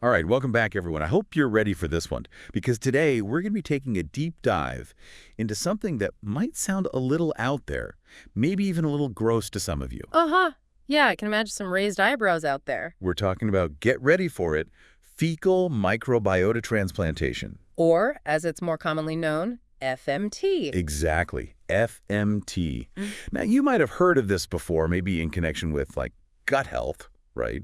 All right, welcome back, everyone. I hope you're ready for this one, because today we're going to be taking a deep dive into something that might sound a little out there, maybe even a little gross to some of you. Uh-huh. Yeah, I can imagine some raised eyebrows out there. We're talking about, get ready for it, fecal microbiota transplantation. Or, as it's more commonly known, FMT. Exactly, FMT. Mm. Now, you might have heard of this before, maybe in connection with, like, gut health, right?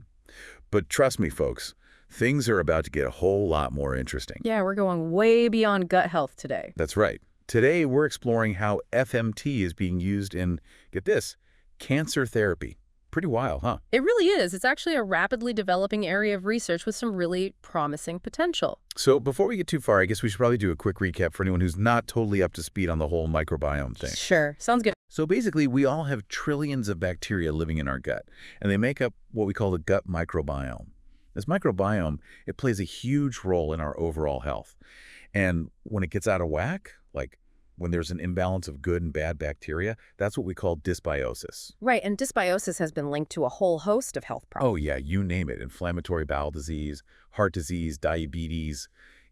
But trust me, folks, things are about to get a whole lot more interesting. Yeah, we're going way beyond gut health today. That's right. Today, we're exploring how FMT is being used in, get this, cancer therapy. Pretty wild, huh? It really is. It's actually a rapidly developing area of research with some really promising potential. So before we get too far, I guess we should probably do a quick recap for anyone who's not totally up to speed on the whole microbiome thing. Sure. Sounds good. So basically, we all have trillions of bacteria living in our gut, and they make up what we call the gut microbiome. This microbiome, it plays a huge role in our overall health. And when it gets out of whack, like when there's an imbalance of good and bad bacteria, that's what we call dysbiosis. Right, and dysbiosis has been linked to a whole host of health problems. Oh yeah, you name it. Inflammatory bowel disease, heart disease, diabetes,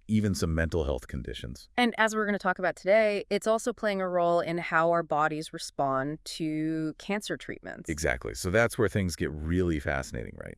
even some mental health conditions. And as we're going to talk about today, it's also playing a role in how our bodies respond to cancer treatments. Exactly. So that's where things get really fascinating, right?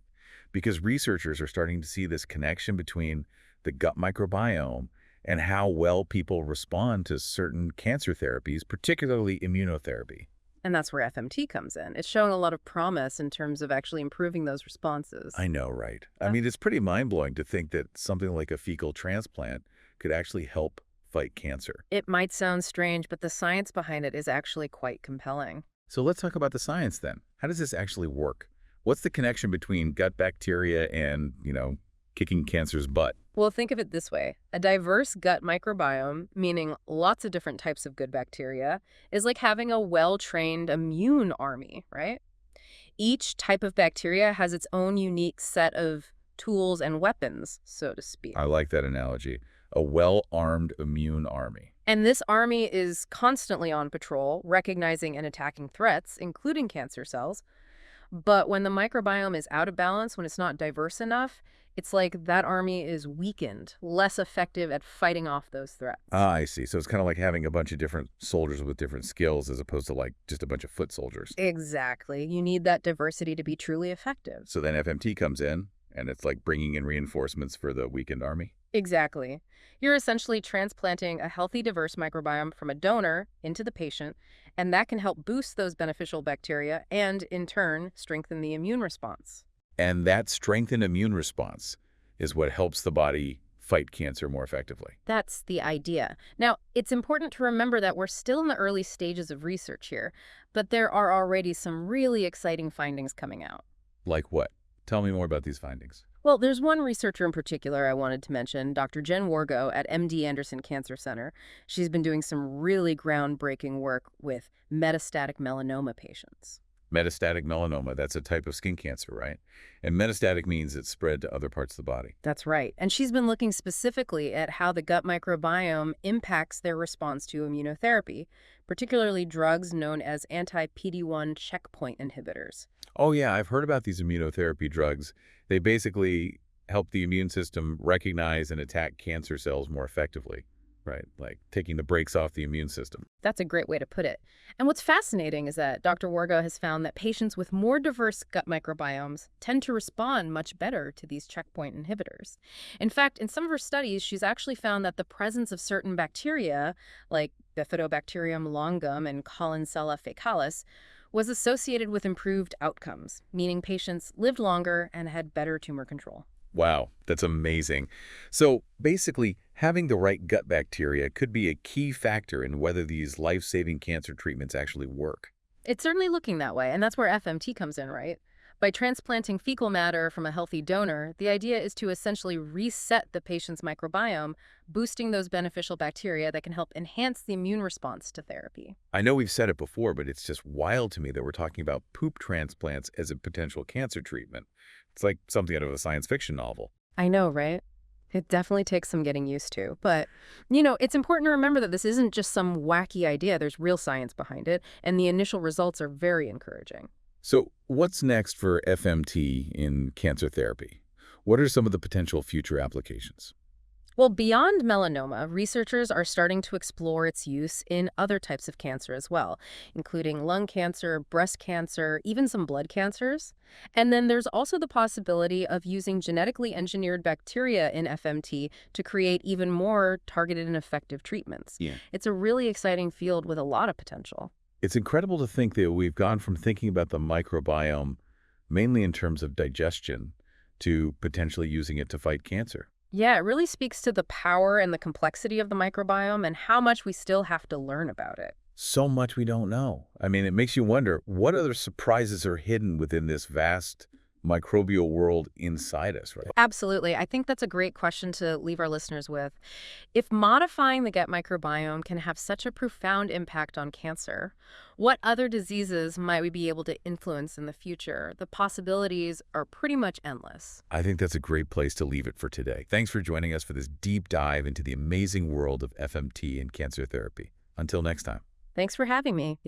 Because researchers are starting to see this connection between the gut microbiome and how well people respond to certain cancer therapies, particularly immunotherapy. And that's where FMT comes in. It's showing a lot of promise in terms of actually improving those responses. I know, right? I mean, it's pretty mind-blowing to think that something like a fecal transplant could actually help fight cancer. It might sound strange, but the science behind it is actually quite compelling. So let's talk about the science then. How does this actually work? What's the connection between gut bacteria and, kicking cancer's butt? Well, think of it this way. A diverse gut microbiome, meaning lots of different types of good bacteria, is like having a well-trained immune army, right? Each type of bacteria has its own unique set of tools and weapons, so to speak. I like that analogy. A well-armed immune army. And this army is constantly on patrol, recognizing and attacking threats, including cancer cells. But when the microbiome is out of balance, when it's not diverse enough, it's like that army is weakened, less effective at fighting off those threats. Ah, I see. So it's kind of like having a bunch of different soldiers with different skills as opposed to like just a bunch of foot soldiers. Exactly. You need that diversity to be truly effective. So then FMT comes in and it's like bringing in reinforcements for the weakened army. Exactly. You're essentially transplanting a healthy, diverse microbiome from a donor into the patient, and that can help boost those beneficial bacteria and, in turn, strengthen the immune response. And that strengthened immune response is what helps the body fight cancer more effectively. That's the idea. Now, it's important to remember that we're still in the early stages of research here, but there are already some really exciting findings coming out. Like what? Tell me more about these findings. Well, there's one researcher in particular I wanted to mention, Dr. Jen Wargo at MD Anderson Cancer Center. She's been doing some really groundbreaking work with metastatic melanoma patients. Metastatic melanoma, that's a type of skin cancer, right? And metastatic means it's spread to other parts of the body. That's right. And she's been looking specifically at how the gut microbiome impacts their response to immunotherapy, particularly drugs known as anti-PD-1 checkpoint inhibitors. Oh yeah, I've heard about these immunotherapy drugs. They basically help the immune system recognize and attack cancer cells more effectively, right? Like taking the brakes off the immune system. That's a great way to put it. And what's fascinating is that Dr. Wargo has found that patients with more diverse gut microbiomes tend to respond much better to these checkpoint inhibitors. In fact, in some of her studies, she's actually found that the presence of certain bacteria, like Bifidobacterium longum and Collinsella faecalis, was associated with improved outcomes, meaning patients lived longer and had better tumor control. Wow, that's amazing. So basically, having the right gut bacteria could be a key factor in whether these life-saving cancer treatments actually work. It's certainly looking that way, and that's where FMT comes in, right? By transplanting fecal matter from a healthy donor, the idea is to essentially reset the patient's microbiome, boosting those beneficial bacteria that can help enhance the immune response to therapy. I know we've said it before, but it's just wild to me that we're talking about poop transplants as a potential cancer treatment. It's like something out of a science fiction novel. I know, right? It definitely takes some getting used to. But, it's important to remember that this isn't just some wacky idea. There's real science behind it, and the initial results are very encouraging. So what's next for FMT in cancer therapy? What are some of the potential future applications? Well, beyond melanoma, researchers are starting to explore its use in other types of cancer as well, including lung cancer, breast cancer, even some blood cancers. And then there's also the possibility of using genetically engineered bacteria in FMT to create even more targeted and effective treatments. Yeah. It's a really exciting field with a lot of potential. It's incredible to think that we've gone from thinking about the microbiome mainly in terms of digestion to potentially using it to fight cancer. Yeah, it really speaks to the power and the complexity of the microbiome and how much we still have to learn about it. So much we don't know. I mean, it makes you wonder what other surprises are hidden within this vast microbial world inside us, right? Absolutely. I think that's a great question to leave our listeners with. If modifying the gut microbiome can have such a profound impact on cancer, what other diseases might we be able to influence in the future? The possibilities are pretty much endless. I think that's a great place to leave it for today. Thanks for joining us for this deep dive into the amazing world of FMT and cancer therapy. Until next time. Thanks for having me.